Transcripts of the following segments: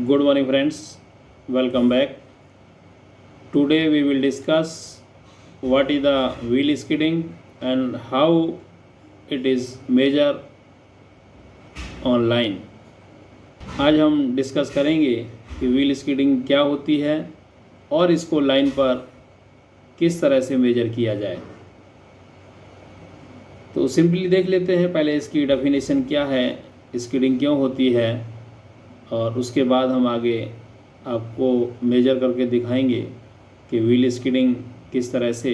Good morning, friends. Welcome back. Today we will discuss what is the wheel skidding and how it is measured online. आज हम discuss करेंगे कि wheel skidding क्या होती है और इसको लाइन पर किस तरह से मेजर किया जाए। तो सिंपली देख लेते हैं पहले इसकी डेफिनेशन क्या है, स्किडिंग क्यों होती है, और उसके बाद हम आगे आपको मेजर करके दिखाएंगे कि व्हील स्किडिंग किस तरह से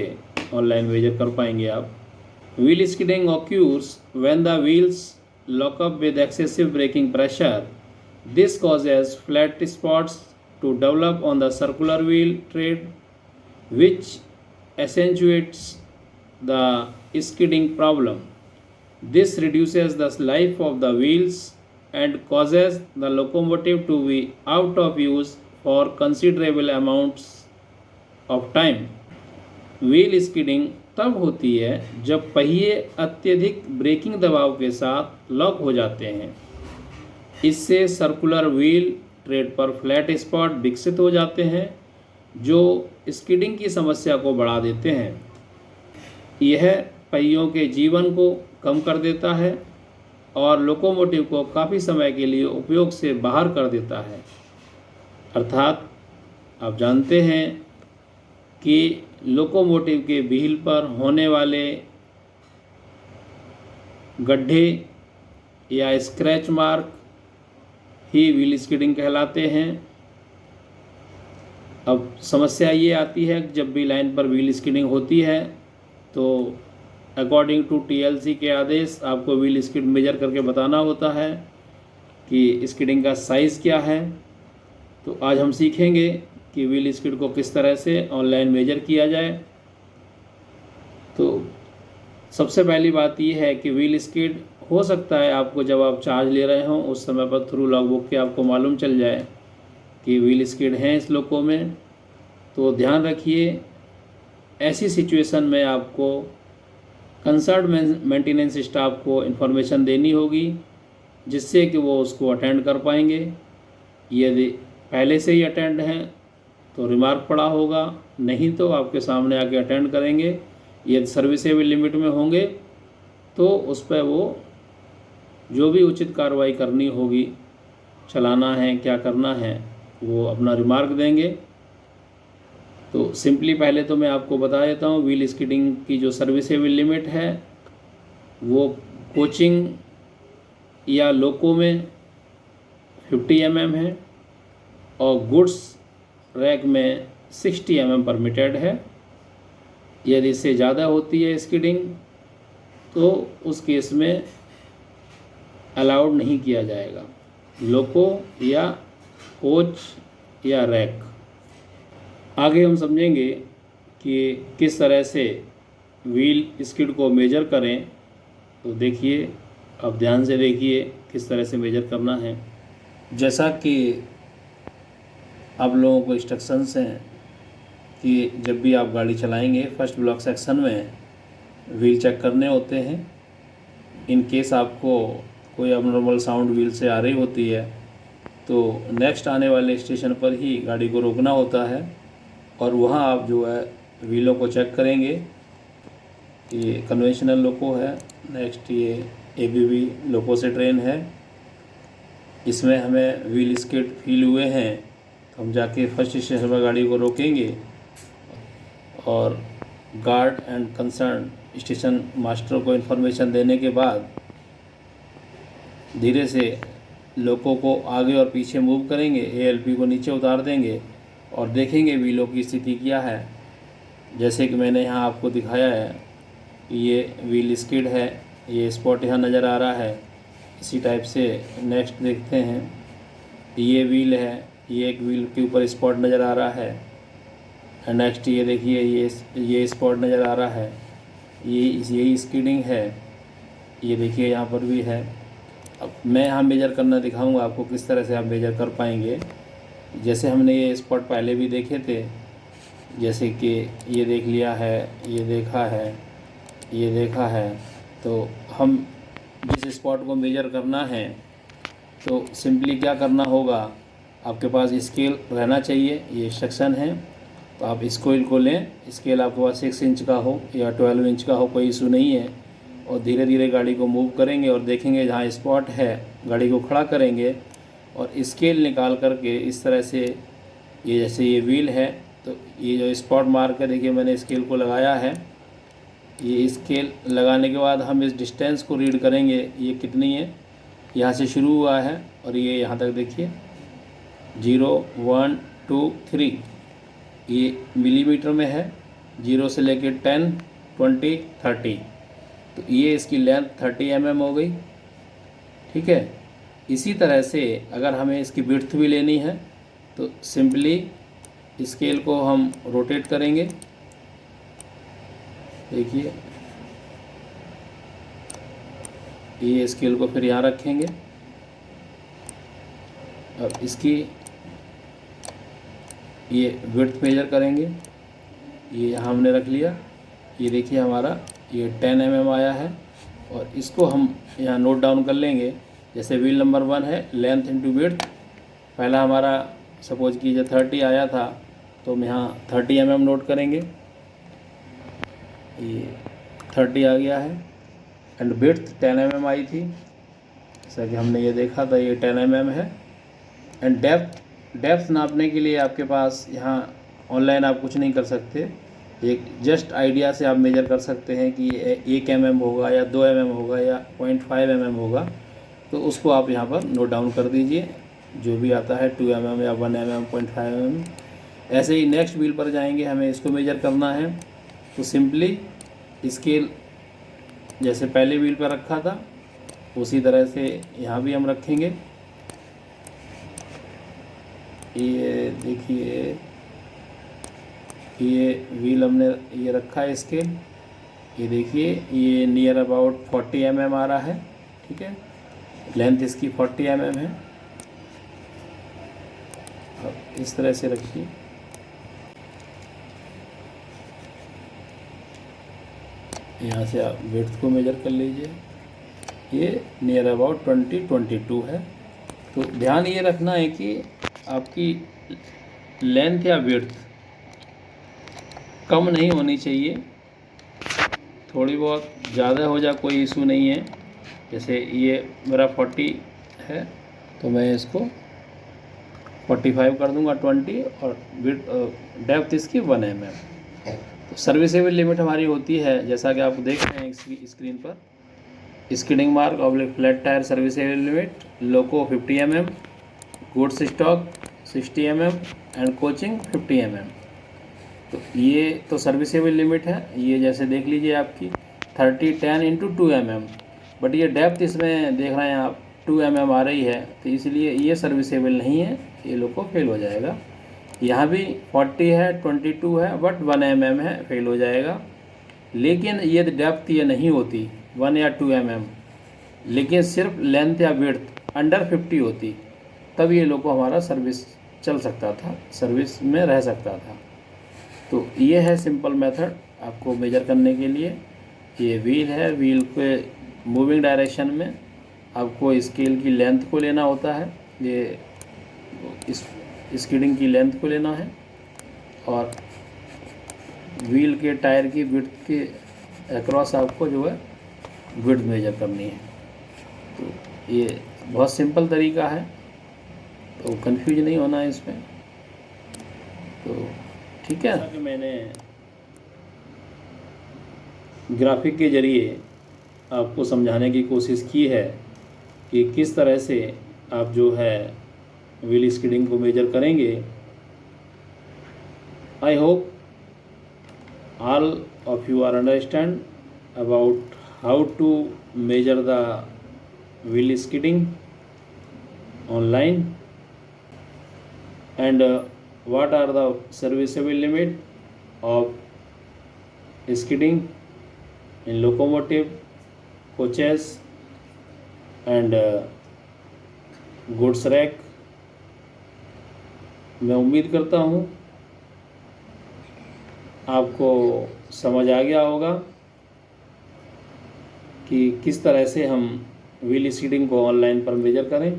ऑनलाइन मेजर कर पाएंगे आप। Wheel skidding occurs when the wheels lock up with excessive braking pressure. This causes flat spots to develop on the circular wheel tread, which accentuates the skidding problem. This reduces the life of the wheels and causes the locomotive to be out of use for considerable amounts of time. Wheel skidding तब होती है जब पहिए अत्यधिक breaking दबाव के साथ lock हो जाते हैं। इससे सर्कुलर व्हील ट्रेड पर फ्लैट स्पॉट विकसित हो जाते हैं जो स्किडिंग की समस्या को बढ़ा देते हैं। यह पहियों के जीवन को कम कर देता है और लोकोमोटिव को काफ़ी समय के लिए उपयोग से बाहर कर देता है। अर्थात आप जानते हैं कि लोकोमोटिव के व्हील पर होने वाले गड्ढे या स्क्रैच मार्क ही व्हील स्किडिंग कहलाते हैं। अब समस्या ये आती है कि जब भी लाइन पर व्हील स्किडिंग होती है तो अकॉर्डिंग टू टीएलसी के आदेश आपको व्हील स्किड मेजर करके बताना होता है कि स्किडिंग का साइज़ क्या है। तो आज हम सीखेंगे कि व्हील स्किड को किस तरह से ऑनलाइन मेजर किया जाए। तो सबसे पहली बात यह है कि व्हील स्किड हो सकता है आपको जब आप चार्ज ले रहे हों उस समय पर थ्रू लॉगबुक के आपको मालूम चल जाए कि व्हील स्किड हैं इस लोको में। तो ध्यान रखिए, ऐसी सिचुएशन में आपको कंसर्न मेंटेनेंस स्टाफ को इन्फॉर्मेशन देनी होगी जिससे कि वो उसको अटेंड कर पाएंगे। यदि पहले से ही अटेंड हैं तो रिमार्क पड़ा होगा, नहीं तो आपके सामने आके अटेंड करेंगे। यदि सर्विसेबल लिमिट में होंगे तो उस पर वो जो भी उचित कार्रवाई करनी होगी, चलाना है क्या करना है, वो अपना रिमार्क देंगे। तो सिंपली पहले तो मैं आपको बता देता हूँ व्हील स्किडिंग की जो सर्विसेबल लिमिट है वो कोचिंग या लोको में 50 mm है और गुड्स रैक में 60 mm परमिटेड है। यदि इससे ज़्यादा होती है स्किडिंग तो उस केस में अलाउड नहीं किया जाएगा, लोको या कोच या रैक। आगे हम समझेंगे कि किस तरह से व्हील स्किड को मेजर करें। तो देखिए, अब ध्यान से देखिए किस तरह से मेजर करना है। जैसा कि आप लोगों को इंस्ट्रक्शंस हैं कि जब भी आप गाड़ी चलाएंगे फर्स्ट ब्लॉक सेक्शन में व्हील चेक करने होते हैं। इन केस आपको कोई अबनॉर्मल साउंड व्हील से आ रही होती है तो नेक्स्ट आने वाले स्टेशन पर ही गाड़ी को रोकना होता है और वहाँ आप जो है व्हीलों को चेक करेंगे। ये कन्वेंशनल लोको है, नेक्स्ट ये एबीबी लोको से ट्रेन है। इसमें हमें व्हील स्किड फील हुए हैं तो हम जाके फर्स्ट स्टेशन पर गाड़ी को रोकेंगे और guard and concern station master को इन्फॉर्मेशन देने के बाद धीरे से लोको को आगे और पीछे मूव करेंगे, एएलपी को नीचे उतार देंगे और देखेंगे व्हीलों की स्थिति क्या है। जैसे कि मैंने यहाँ आपको दिखाया है, ये व्हील स्किड है, ये स्पॉट यहाँ नज़र आ रहा है। इसी टाइप से नेक्स्ट देखते हैं, ये व्हील है, ये एक व्हील के ऊपर स्पॉट नज़र आ रहा है। नेक्स्ट ये देखिए, ये स्पॉट नज़र आ रहा है, यही स्किडिंग है। ये देखिए यहाँ पर भी है। अब मैं यहाँ मेजर करना दिखाऊंगा आपको किस तरह से आप मेजर कर पाएंगे। जैसे हमने ये स्पॉट पहले भी देखे थे, जैसे कि ये देख लिया है, ये देखा है, ये देखा है। तो हम जिस स्पॉट को मेजर करना है तो सिंपली क्या करना होगा आपके पास स्केल रहना चाहिए, ये इंस्ट्रक्शन है। तो आप स्केल को लें, स्केल आपके पास 6 इंच का हो या 12 इंच का हो, कोई इशू नहीं है। और धीरे धीरे गाड़ी को मूव करेंगे और देखेंगे जहाँ स्पॉट है गाड़ी को खड़ा करेंगे और स्केल निकाल करके इस तरह से, ये जैसे ये व्हील है तो ये जो स्पॉट मार कर देखिए मैंने स्केल को लगाया है। ये स्केल लगाने के बाद हम इस डिस्टेंस को रीड करेंगे, ये कितनी है। यहाँ से शुरू हुआ है और ये यहाँ तक देखिए 0 1 2 3, ये मिलीमीटर में है। 0 से लेके 10 20 30, तो ये इसकी लेंथ 30 mm हो गई। ठीक है। इसी तरह से अगर हमें इसकी विड्थ भी लेनी है तो सिंपली स्केल को हम रोटेट करेंगे। देखिए ये स्केल को फिर यहाँ रखेंगे। अब इसकी ये विड्थ मेजर करेंगे, ये यहाँ हमने रख लिया। ये देखिए हमारा ये 10 mm आया है और इसको हम यहाँ नोट डाउन कर लेंगे। जैसे व्हील नंबर 1 है लेंथ इंटू विड्थ, पहला हमारा सपोज कीजिए 30 आया था तो हम यहाँ 30 mm नोट करेंगे। ये 30 आ गया है। एंड विड्थ 10 mm आई थी, जैसा कि हमने ये देखा था, ये 10 mm है। एंड डेप्थ नापने के लिए आपके पास यहाँ ऑनलाइन आप कुछ नहीं कर सकते, एक जस्ट आइडिया से आप मेजर कर सकते हैं कि 1 mm होगा या 2 mm होगा या 0.5 mm होगा। तो उसको आप यहाँ पर नोट डाउन कर दीजिए, जो भी आता है 2 mm या 1 mm 0.5 mm। ऐसे ही नेक्स्ट व्हील पर जाएंगे, हमें इसको मेजर करना है। तो सिंपली स्केल जैसे पहले व्हील पर रखा था उसी तरह से यहाँ भी हम रखेंगे। ये देखिए ये व्हील हमने ये रखा है स्केल, ये देखिए ये नियर अबाउट 40 mm आ रहा है। ठीक है, लेंथ इसकी 40 mm है। अब इस तरह से रखिए। यहाँ से आप विड्थ को मेजर कर लीजिए, ये नियर अबाउट 22 है। तो ध्यान ये रखना है कि आपकी लेंथ या विड्थ कम नहीं होनी चाहिए, थोड़ी बहुत ज़्यादा हो जाए कोई इशू नहीं है। जैसे ये मेरा 40 है तो मैं इसको 45 कर दूंगा 20, और डेप्थ इसकी 1 mm। तो सर्विसेबल लिमिट हमारी होती है जैसा कि आप देख रहे हैं स्क्रीन पर, skidding mark oblique flat tyre serviceable limit, loco 50 mm, goods stock 60 mm and coaching 50 mm। तो ये तो सर्विसेबल लिमिट है। ये जैसे देख लीजिए आपकी 30 10 इंटू 2 mm, बट ये डेप्थ इसमें देख रहे हैं आप 2 mm आ रही है, तो इसलिए ये सर्विसेबल नहीं है, ये लोग फेल हो जाएगा। यहाँ भी 40 है 22 है बट 1 mm है, फेल हो जाएगा। लेकिन ये डेप्थ ये नहीं होती 1 या 2 mm, लेकिन सिर्फ लेंथ या विड्थ अंडर 50 होती, तब ये लोग को हमारा सर्विस चल सकता था, सर्विस में रह सकता था। तो ये है सिंपल मेथड आपको मेजर करने के लिए। ये व्हील है, व्हील के मूविंग डायरेक्शन में आपको स्केल की लेंथ को लेना होता है, ये इस स्किडिंग की लेंथ को लेना है, और व्हील के टायर की विड्थ के अक्रॉस आपको जो है विड्थ मेजर करनी है। तो ये बहुत सिंपल तरीका है, तो कंफ्यूज नहीं होना है इसमें। तो ठीक है, कि मैंने ग्राफिक के ज़रिए आपको समझाने की कोशिश की है कि किस तरह से आप जो है व्हील स्किडिंग को मेजर करेंगे। I hope all of you are understand about how to measure the wheel skidding online, and what are the serviceable limit of skidding in locomotive, coaches and goods rack। मैं उम्मीद करता हूँ आपको समझ आ गया होगा कि किस तरह से हम व्हील स्किडिंग को ऑनलाइन पर मेजर करें।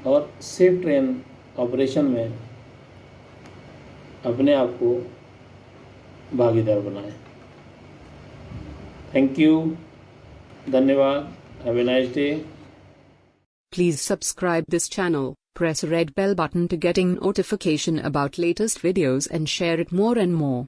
और सेफ ट्रेन ऑपरेशन में अपने आप को भागीदार बनाएं। थैंक यू, धन्यवाद, have a nice day. Please subscribe this channel, press red bell button to getting notification about latest videos and share it more and more.